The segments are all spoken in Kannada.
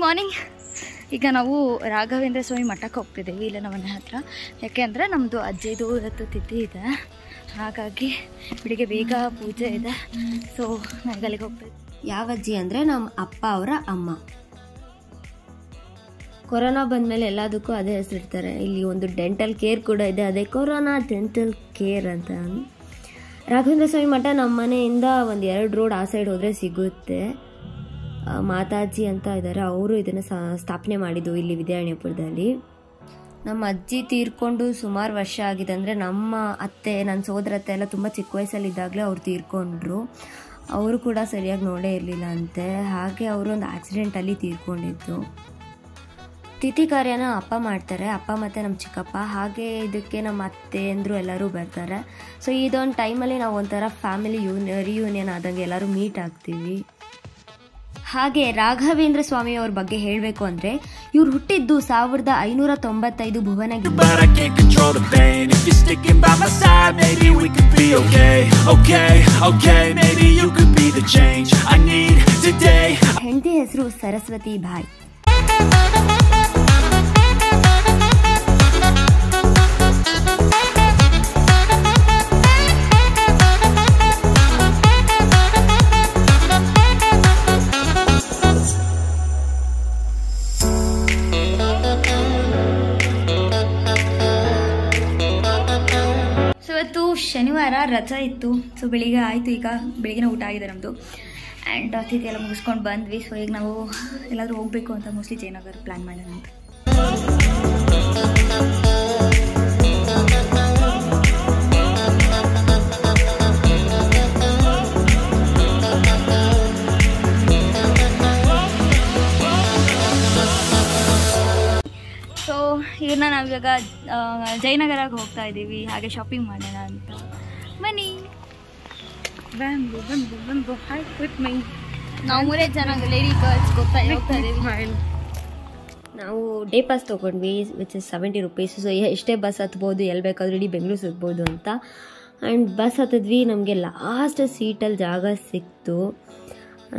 ಮಾರ್ನಿಂಗ್. ಈಗ ನಾವು ರಾಘವೇಂದ್ರ ಸ್ವಾಮಿ ಮಠಕ್ಕೆ ಹೋಗ್ತಿದ್ದೀವಿ ಇಲ್ಲ ನಮ್ಮ ಮನೆ ಹತ್ರ. ಯಾಕೆ ಅಂದರೆ ನಮ್ಮದು ಅಜ್ಜಿದು ಇವತ್ತು ತಿಥಿ ಇದೆ, ಹಾಗಾಗಿ ಬೆಳಿಗ್ಗೆ ಬೇಗ ಪೂಜೆ ಇದೆ. ಸೊ ನನಗೆ ಅಲ್ಲಿಗೆ ಹೋಗ್ತಿದ್ದೆ. ಯಾವ ಅಜ್ಜಿ ಅಂದರೆ ನಮ್ಮ ಅಪ್ಪ ಅವರ ಅಮ್ಮ. ಕೊರೋನಾ ಬಂದಮೇಲೆ ಎಲ್ಲದಕ್ಕೂ ಅದೇ ಹೆಸರಿಡ್ತಾರೆ. ಇಲ್ಲಿ ಒಂದು ಡೆಂಟಲ್ ಕೇರ್ ಕೂಡ ಇದೆ, ಅದೇ ಕೊರೋನಾ ಡೆಂಟಲ್ ಕೇರ್ ಅಂತ. ರಾಘವೇಂದ್ರ ಸ್ವಾಮಿ ಮಠ ನಮ್ಮ ಮನೆಯಿಂದ ಒಂದು 2 ರೋಡ್ ಆ ಸೈಡ್ ಹೋದರೆ ಸಿಗುತ್ತೆ. ಮಾತಾಜಿ ಅಂತ ಇದ್ದಾರೆ, ಅವರು ಇದನ್ನು ಸ್ಥಾಪನೆ ಮಾಡಿದ್ದು ಇಲ್ಲಿ ವಿದ್ಯಾರಣ್ಯಪುರದಲ್ಲಿ. ನಮ್ಮ ಅಜ್ಜಿ ತೀರ್ಕೊಂಡು ಸುಮಾರು ವರ್ಷ ಆಗಿದೆ. ಅಂದರೆ ನಮ್ಮ ಅತ್ತೆ, ನನ್ನ ಸೋದರತ್ತೆ ಎಲ್ಲ ತುಂಬ ಚಿಕ್ಕ ವಯಸ್ಸಲ್ಲಿದ್ದಾಗಲೇ ಅವ್ರು ತೀರ್ಕೊಂಡ್ರು. ಅವರು ಕೂಡ ಸರಿಯಾಗಿ ನೋಡೇ ಇರಲಿಲ್ಲ ಅಂತೆ, ಹಾಗೆ ಅವರು ಒಂದು ಆಕ್ಸಿಡೆಂಟಲ್ಲಿ ತೀರ್ಕೊಂಡಿದ್ದು. ತಿಥಿ ಕಾರ್ಯನ ಅಪ್ಪ ಮಾಡ್ತಾರೆ, ಅಪ್ಪ ಮತ್ತು ನಮ್ಮ ಚಿಕ್ಕಪ್ಪ. ಹಾಗೆ ಇದಕ್ಕೆ ನಮ್ಮ ಅತ್ತೆ ಅಂದರು ಎಲ್ಲರೂ ಬರ್ತಾರೆ. ಸೊ ಇದೊಂದು ಟೈಮಲ್ಲಿ ನಾವು ಒಂಥರ ಫ್ಯಾಮಿಲಿ ರಿಯೂನಿಯನ್ ಆದಂಗೆ ಎಲ್ಲರೂ ಮೀಟ್ ಆಗ್ತೀವಿ. ಹಾಗೆ ರಾಘವೇಂದ್ರ ಸ್ವಾಮಿ ಅವ್ರ ಬಗ್ಗೆ ಹೇಳಬೇಕು ಅಂದರೆ ಇವ್ರು ಹುಟ್ಟಿದ್ದು 1595 ಭುವನಗಿರಿ. ಹೆಂಡತಿ ಹೆಸರು ಸರಸ್ವತಿ ಬಾಯಿ. ಶನಿವಾರ ರಜಾ ಇತ್ತು. ಸೊ ಬೆಳಿಗ್ಗೆ ಆಯಿತು, ಈಗ ಬೆಳಿಗ್ಗೆ ಊಟ ಆಗಿದೆ ನಮ್ಮದು. ಆ್ಯಂಡ್ ತಿಥಿ ಎಲ್ಲ ಮುಗಿಸ್ಕೊಂಡು ಬಂದ್ವಿ. ಸೊ ಈಗ ನಾವು ಎಲ್ಲಾದರೂ ಹೋಗಬೇಕು ಅಂತ ಮೋಸ್ಟ್ಲಿ ಜಯನಗರ ಪ್ಲ್ಯಾನ್ ಮಾಡೋಣ ಅಂತ. ಸೊ ಇವ್ರನ್ನ ನಾವಿವಾಗ ಜಯನಗರಕ್ಕೆ ಹೋಗ್ತಾ ಇದ್ದೀವಿ, ಹಾಗೆ ಶಾಪಿಂಗ್ ಮಾಡೋಣ ಅಂತ. ಬನ್ನಿ. ನಾವು 3 ಜನ ಲೇಡಿ ಗರ್ಲ್ಸ್ ಹೋಗ್ತಾ ಇದ್ದೀವಿ. ನಾವು ಡೇ ಪಾಸ್ ತೊಗೊಂಡ್ವಿ, ವಿಚ್ ಇಸ್ 70 rupees. ಸೊ ಎಷ್ಟೇ ಬಸ್ ಹತ್ಬೋದು, ಎಲ್ಲಿ ಬೇಕಾದ್ರೂ ಇಡೀ ಬೆಂಗಳೂರು ಸಿಗ್ಬೋದು ಅಂತ. ಆ್ಯಂಡ್ ಬಸ್ ಹತ್ತಿದ್ವಿ, ನಮಗೆ ಲಾಸ್ಟ್ ಸೀಟಲ್ಲಿ ಜಾಗ ಸಿಕ್ತು.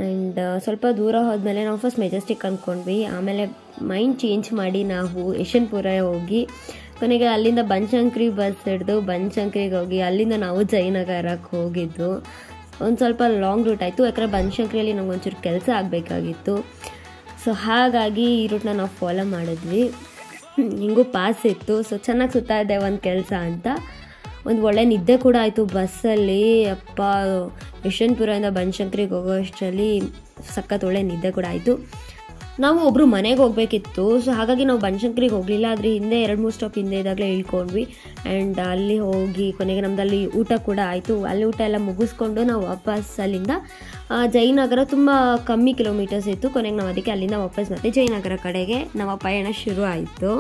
ಆ್ಯಂಡ್ ಸ್ವಲ್ಪ ದೂರ ಹೋದ್ಮೇಲೆ ನಾವು ಫಸ್ಟ್ ಮೆಜೆಸ್ಟಿಕ್ ಅಂದ್ಕೊಂಡ್ವಿ, ಆಮೇಲೆ ಮೈಂಡ್ ಚೇಂಜ್ ಮಾಡಿ ನಾವು ಯಶವಂತಪುರ ಹೋಗಿ ಕೊನೆಗೆ ಅಲ್ಲಿಂದ ಬನಶಂಕರಿ ಬಸ್ ಹಿಡಿದು ಬನಶಂಕರಿಗೆ ಹೋಗಿ ಅಲ್ಲಿಂದ ನಾವು ಜಯನಗರಕ್ಕೆ ಹೋಗಿದ್ದು. ಒಂದು ಸ್ವಲ್ಪ ಲಾಂಗ್ ರೂಟ್ ಆಯಿತು, ಯಾಕಂದರೆ ಬನಶಂಕರಿಯಲ್ಲಿ ನಮ್ಗೆ ಒಂಚೂರು ಕೆಲಸ ಆಗಬೇಕಾಗಿತ್ತು. ಸೊ ಹಾಗಾಗಿ ಈ ರೂಟ್ನ ನಾವು ಫಾಲೋ ಮಾಡಿದ್ವಿ. ಹಿಂಗೂ ಪಾಸ್ ಇತ್ತು, ಸೊ ಚೆನ್ನಾಗಿ ಸುತ್ತಾ ಇದೆ ಒಂದು ಕೆಲಸ ಅಂತ. ಒಂದು ಒಳ್ಳೆ ನಿದ್ದೆ ಕೂಡ ಆಯಿತು ಬಸ್ಸಲ್ಲಿ. ಅಪ್ಪ, ಯಶವಂತಪುರದಿಂದ ಬನಶಂಕರಿಗೆ ಹೋಗೋ ಅಷ್ಟರಲ್ಲಿ ಸಖತ್ ಒಳ್ಳೆ ನಿದ್ದೆ ಕೂಡ ಆಯಿತು. ನಾವು ಒಬ್ಬರು ಮನೆಗೆ ಹೋಗಬೇಕಿತ್ತು, ಸೊ ಹಾಗಾಗಿ ನಾವು ಬನಶಂಕರಿಗೆ ಹೋಗಲಿಲ್ಲ. ಅದ್ರ ಹಿಂದೆ 2-3 ಸ್ಟಾಪ್ ಹಿಂದೆ ಇದ್ದಾಗಲೇ ಇಳ್ಕೊಂಡ್ವಿ. ಆ್ಯಂಡ್ ಅಲ್ಲಿ ಹೋಗಿ ಕೊನೆಗೆ ನಮ್ಮದಲ್ಲಿ ಊಟ ಕೂಡ ಆಯಿತು. ಅಲ್ಲಿ ಊಟ ಎಲ್ಲ ಮುಗಿಸ್ಕೊಂಡು ನಾವು ವಾಪಸ್ ಅಲ್ಲಿಂದ ಜಯನಗರ ತುಂಬ ಕಮ್ಮಿ ಕಿಲೋಮೀಟರ್ಸ್ ಇತ್ತು. ಕೊನೆಗೆ ನಾವು ಅದಕ್ಕೆ ಅಲ್ಲಿಂದ ವಾಪಸ್ ಮತ್ತೆ ಜಯನಗರ ಕಡೆಗೆ ನಮ್ಮ ಪಯಣ ಶುರು ಆಯಿತು.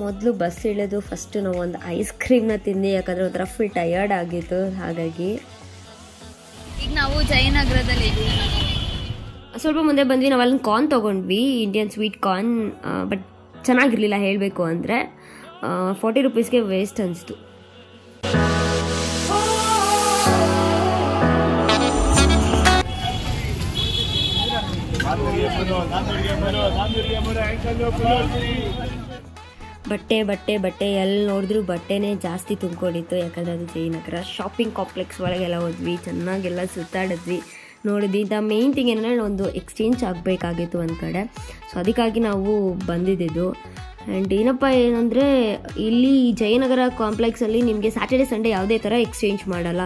ಮೊದಲು ಬಸ್ ಇಳಿದು ಫಸ್ಟು ನಾವು ಒಂದು ಐಸ್ ಕ್ರೀಮ್ನ ತಿಂದು, ಯಾಕಂದರೆ ಒಂಥರ ಫುಲ್ ಟಯರ್ಡ್ ಆಗಿತ್ತು. ಹಾಗಾಗಿ ಈಗ ನಾವು ಜಯನಗರದಲ್ಲಿ ಸ್ವಲ್ಪ ಮುಂದೆ ಬಂದ್ವಿ. ನಾವು ಅಲ್ಲಿ ಕಾರ್ನ್ ತೊಗೊಂಡ್ವಿ, ಇಂಡಿಯನ್ ಸ್ವೀಟ್ ಕಾರ್ನ್. ಬಟ್ ಚೆನ್ನಾಗಿರಲಿಲ್ಲ ಹೇಳಬೇಕು ಅಂದರೆ. 40 rupeesಗೆ ವೇಸ್ಟ್ ಅನಿಸ್ತು. ಬಟ್ಟೆ ಎಲ್ಲಿ ನೋಡಿದ್ರು ಬಟ್ಟೆನೇ ಜಾಸ್ತಿ ತುಂಬಿಕೊಂಡಿತ್ತು, ಯಾಕಂದರೆ ಅದು ಜಯನಗರ. ಶಾಪಿಂಗ್ ಕಾಂಪ್ಲೆಕ್ಸ್ ಒಳಗೆಲ್ಲ ಹೋದ್ವಿ, ಚೆನ್ನಾಗೆಲ್ಲ ಸುತ್ತಾಡಿದ್ವಿ, ನೋಡಿದ್ವಿ. ದ ಮೇನ್ ಥಿಂಗ್ ಏನಂದರೆ ಒಂದು ಎಕ್ಸ್ಚೇಂಜ್ ಆಗಬೇಕಾಗಿತ್ತು ಒಂದು ಕಡೆ. ಸೊ ಅದಕ್ಕಾಗಿ ನಾವು ಬಂದಿದ್ದು. ಆ್ಯಂಡ್ ಏನಪ್ಪ ಏನಂದರೆ ಇಲ್ಲಿ ಜಯನಗರ ಕಾಂಪ್ಲೆಕ್ಸಲ್ಲಿ ನಿಮಗೆ ಸ್ಯಾಟರ್ಡೆ ಸಂಡೇ ಯಾವುದೇ ಥರ ಎಕ್ಸ್ಚೇಂಜ್ ಮಾಡಲ್ಲ.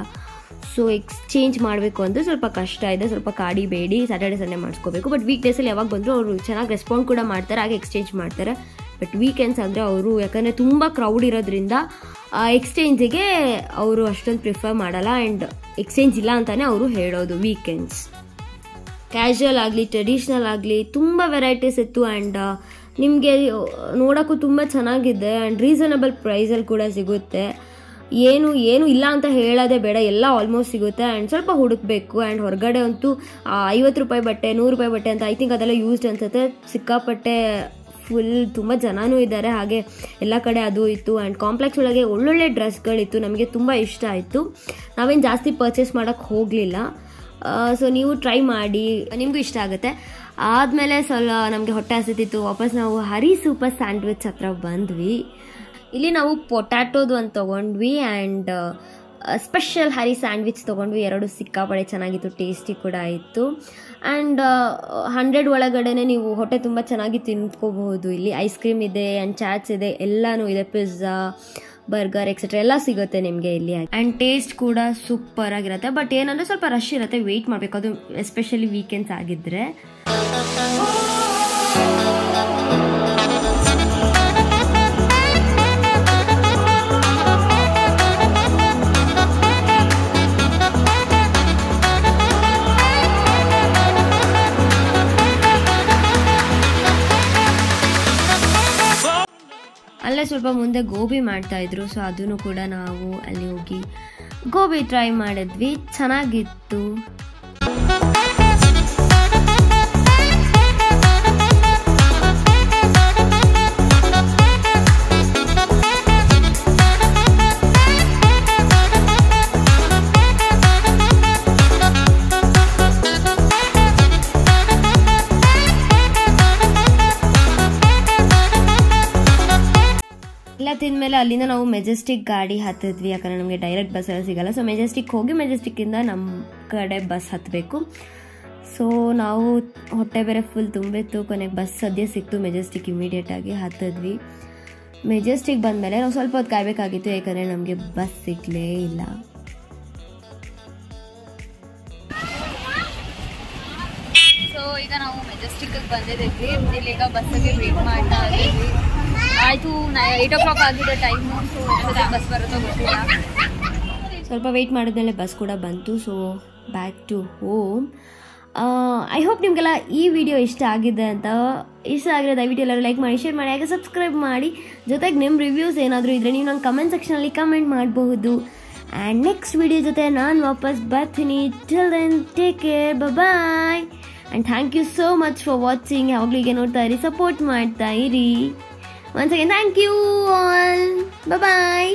ಸೊ ಎಕ್ಸ್ಚೇಂಜ್ ಮಾಡಬೇಕು ಅಂದರೆ ಸ್ವಲ್ಪ ಕಷ್ಟ ಇದೆ, ಸ್ವಲ್ಪ ಕಾಡಿಬೇಡಿ, ಸ್ಯಾಟರ್ಡೆ ಸಂಡೇ ಮಾಡಿಸ್ಕೋಬೇಕು. ಬಟ್ ವೀಕ್ ಡೇಸಲ್ಲಿ ಯಾವಾಗ ಬಂದರೂ ಅವರು ಚೆನ್ನಾಗಿ ರೆಸ್ಪಾಂಡ್ ಕೂಡ ಮಾಡ್ತಾರೆ, ಹಾಗೆ ಎಕ್ಸ್ಚೇಂಜ್ ಮಾಡ್ತಾರೆ. ಬಟ್ ವೀಕೆಂಡ್ಸ್ ಅಂದರೆ ಅವರು ಯಾಕಂದರೆ ತುಂಬ ಕ್ರೌಡ್ ಇರೋದ್ರಿಂದ ಎಕ್ಸ್ಚೇಂಜಿಗೆ ಅವರು ಅಷ್ಟೊಂದು ಪ್ರಿಫರ್ ಮಾಡಲ್ಲ. ಆ್ಯಂಡ್ ಎಕ್ಸ್ಚೇಂಜ್ ಇಲ್ಲ ಅಂತಲೇ ಅವರು ಹೇಳೋದು. ವೀಕೆಂಡ್ಸ್ ಕ್ಯಾಶುವಲ್ ಆಗಲಿ ಟ್ರೆಡಿಷ್ನಲ್ ಆಗಲಿ ತುಂಬ ವೆರೈಟೀಸ್ ಇತ್ತು. ಆ್ಯಂಡ್ ನಿಮಗೆ ನೋಡೋಕ್ಕೂ ತುಂಬ ಚೆನ್ನಾಗಿದೆ ಆ್ಯಂಡ್ ರೀಸನಬಲ್ ಪ್ರೈಸಲ್ಲಿ ಕೂಡ ಸಿಗುತ್ತೆ. ಏನು ಇಲ್ಲ ಅಂತ ಹೇಳೋದೇ ಬೇಡ, ಎಲ್ಲ ಆಲ್ಮೋಸ್ಟ್ ಸಿಗುತ್ತೆ. ಆ್ಯಂಡ್ ಸ್ವಲ್ಪ ಹುಡುಕಬೇಕು. ಆ್ಯಂಡ್ ಹೊರಗಡೆ ಅಂತೂ 50 ರೂಪಾಯಿ ಬಟ್ಟೆ 100 ರೂಪಾಯಿ ಬಟ್ಟೆ ಅಂತ ಐ ಥಿಂಕ್ ಅದೆಲ್ಲ ಯೂಸ್ಡ್ ಅನ್ಸುತ್ತೆ. ಸಿಕ್ಕಾಪಟ್ಟೆ ಫುಲ್ ತುಂಬ ಜನನೂ ಇದ್ದಾರೆ. ಹಾಗೆ ಎಲ್ಲ ಕಡೆ ಅದು ಇತ್ತು. ಆ್ಯಂಡ್ ಕಾಂಪ್ಲೆಕ್ಸ್ ಒಳಗೆ ಒಳ್ಳೊಳ್ಳೆ ಡ್ರೆಸ್ಗಳಿತ್ತು. ನಮಗೆ ತುಂಬ ಇಷ್ಟ ಆಯಿತು. ನಾವೇನು ಜಾಸ್ತಿ ಪರ್ಚೇಸ್ ಮಾಡೋಕ್ಕೆ ಹೋಗಲಿಲ್ಲ. ಸೊ ನೀವು ಟ್ರೈ ಮಾಡಿ, ನಿಮಗೂ ಇಷ್ಟ ಆಗುತ್ತೆ. ಆದಮೇಲೆ ಸ್ವಲ್ಪ ನಮಗೆ ಹೊಟ್ಟೆ ಹಸಿತಿತ್ತು. ವಾಪಸ್ ನಾವು ಹರಿ ಸೂಪರ್ ಸ್ಯಾಂಡ್ವಿಚ್ ಹತ್ರ ಬಂದ್ವಿ. ಇಲ್ಲಿ ನಾವು ಪೊಟ್ಯಾಟೋದು ಅಂತ ತೊಗೊಂಡ್ವಿ. ಆ್ಯಂಡ್ ಸ್ಪೆಷಲ್ ಹರಿ ಸ್ಯಾಂಡ್ವಿಚ್ ತೊಗೊಂಡ್ವಿ. 2 ಸಿಕ್ಕಾಪಡೆ ಚೆನ್ನಾಗಿತ್ತು, ಟೇಸ್ಟಿ ಕೂಡ ಇತ್ತು. ಆ್ಯಂಡ್ 100 ಒಳಗಡೆನೆ ನೀವು ಹೊಟ್ಟೆ ತುಂಬ ಚೆನ್ನಾಗಿ ತಿನ್ಕೋಬಹುದು. ಇಲ್ಲಿ ಐಸ್ ಕ್ರೀಮ್ ಇದೆ, ಆ್ಯಂಡ್ ಚಾಟ್ಸ್ ಇದೆ, ಎಲ್ಲನೂ ಇದೆ. ಪಿಜ್ಜಾ, ಬರ್ಗರ್ ಎಕ್ಸೆಟ್ರಾ ಎಲ್ಲ ಸಿಗುತ್ತೆ ನಿಮಗೆ ಇಲ್ಲಿ. ಆ್ಯಂಡ್ ಟೇಸ್ಟ್ ಕೂಡ ಸೂಪರ್ ಆಗಿರುತ್ತೆ. ಬಟ್ ಏನಂದರೆ ಸ್ವಲ್ಪ ರಶ್ ಇರುತ್ತೆ, ವೆಯ್ಟ್ ಮಾಡಬೇಕು. ಅದು ಎಸ್ಪೆಷಲಿ ವೀಕೆಂಡ್ಸ್ ಆಗಿದ್ದರೆ. ಅಲ್ಲೇ ಸ್ವಲ್ಪ ಮುಂದೆ ಗೋಬಿ ಮಾಡ್ತಾಯಿದ್ರು. ಸೊ ಅದನ್ನು ಕೂಡ ನಾವು ಅಲ್ಲಿ ಹೋಗಿ ಗೋಬಿ ಟ್ರೈ ಮಾಡಿದ್ವಿ, ಚೆನ್ನಾಗಿತ್ತು. ಎಲ್ಲ ತಿಂದಮೇಲೆ ಅಲ್ಲಿಂದ ನಾವು ಮೆಜೆಸ್ಟಿಕ್ ಗಾಡಿ ಹತ್ತಿದ್ವಿ. ಯಾಕಂದರೆ ನಮಗೆ ಡೈರೆಕ್ಟ್ ಬಸ್ ಎಲ್ಲ ಸಿಗಲ್ಲ. ಸೊ ಮೆಜೆಸ್ಟಿಕ್ ಹೋಗಿ ಮೆಜೆಸ್ಟಿಕ್ಕಿಂದ ನಮ್ಮ ಕಡೆ ಬಸ್ ಹತ್ತಬೇಕು. ಸೊ ನಾವು ಹೊಟ್ಟೆ ಬೇರೆ ಫುಲ್ ತುಂಬಿತ್ತು. ಕೊನೆಗೆ ಬಸ್ ಸದ್ಯ ಸಿಕ್ತು ಮೆಜೆಸ್ಟಿಕ್. ಇಮಿಡಿಯೇಟಾಗಿ ಹತ್ತಿದ್ವಿ. ಮೆಜೆಸ್ಟಿಕ್ ಬಂದಮೇಲೆ ನಾವು ಸ್ವಲ್ಪ ಹೊತ್ತು ಕಾಯಬೇಕಾಗಿತ್ತು, ಯಾಕಂದರೆ ನಮಗೆ ಬಸ್ ಸಿಗಲೇ ಇಲ್ಲ. ಸೊ ಈಗ ನಾವು ಮೆಜೆಸ್ಟಿಕ್ಗೆ ಬಂದಿದ್ದೀವಿ. ಇಲ್ಲೀಗ ಬಸ್ಸಿಗೆ ವೇಟ್ ಮಾಡ್ತಾ ಇದ್ದೀವಿ. ಆಯಿತು 8 o'clock ಆಗಿದೆ ಟೈಮು. ಸೊ ಬಸ್ ಬರೋದು ಗೊತ್ತಿಲ್ಲ. ಸ್ವಲ್ಪ ವೆಯ್ಟ್ ಮಾಡಿದ್ಮೇಲೆ ಬಸ್ ಕೂಡ ಬಂತು. So back to home. I hope ನಿಮಗೆಲ್ಲ ಈ ವಿಡಿಯೋ ಇಷ್ಟ ಆಗಿದೆ ಅಂತ. ಇಷ್ಟ ಆಗಿರೋ ದಯವಿಟ್ಟು ಎಲ್ಲರೂ ಲೈಕ್ ಮಾಡಿ, ಶೇರ್ ಮಾಡಿ, ಹಾಗೆ ಸಬ್ಸ್ಕ್ರೈಬ್ ಮಾಡಿ. ಜೊತೆಗೆ ನಿಮ್ಮ ರಿವ್ಯೂಸ್ ಏನಾದರೂ ಇದ್ದರೆ ನೀವು ನಂಗೆ ಕಮೆಂಟ್ ಸೆಕ್ಷನಲ್ಲಿ ಕಮೆಂಟ್ ಮಾಡಬಹುದು. ಆ್ಯಂಡ್ ನೆಕ್ಸ್ಟ್ ವಿಡಿಯೋ ಜೊತೆ ನಾನು ವಾಪಸ್ ಬರ್ತೀನಿ. Till then take care, bye. And thank you so much for watching. ಯಾವಾಗಲೂ ಹೀಗೆ ನೋಡ್ತಾ ಇರಿ, ಸಪೋರ್ಟ್ ಮಾಡ್ತಾ ಇರಿ. Once again, thank you all. Bye-bye.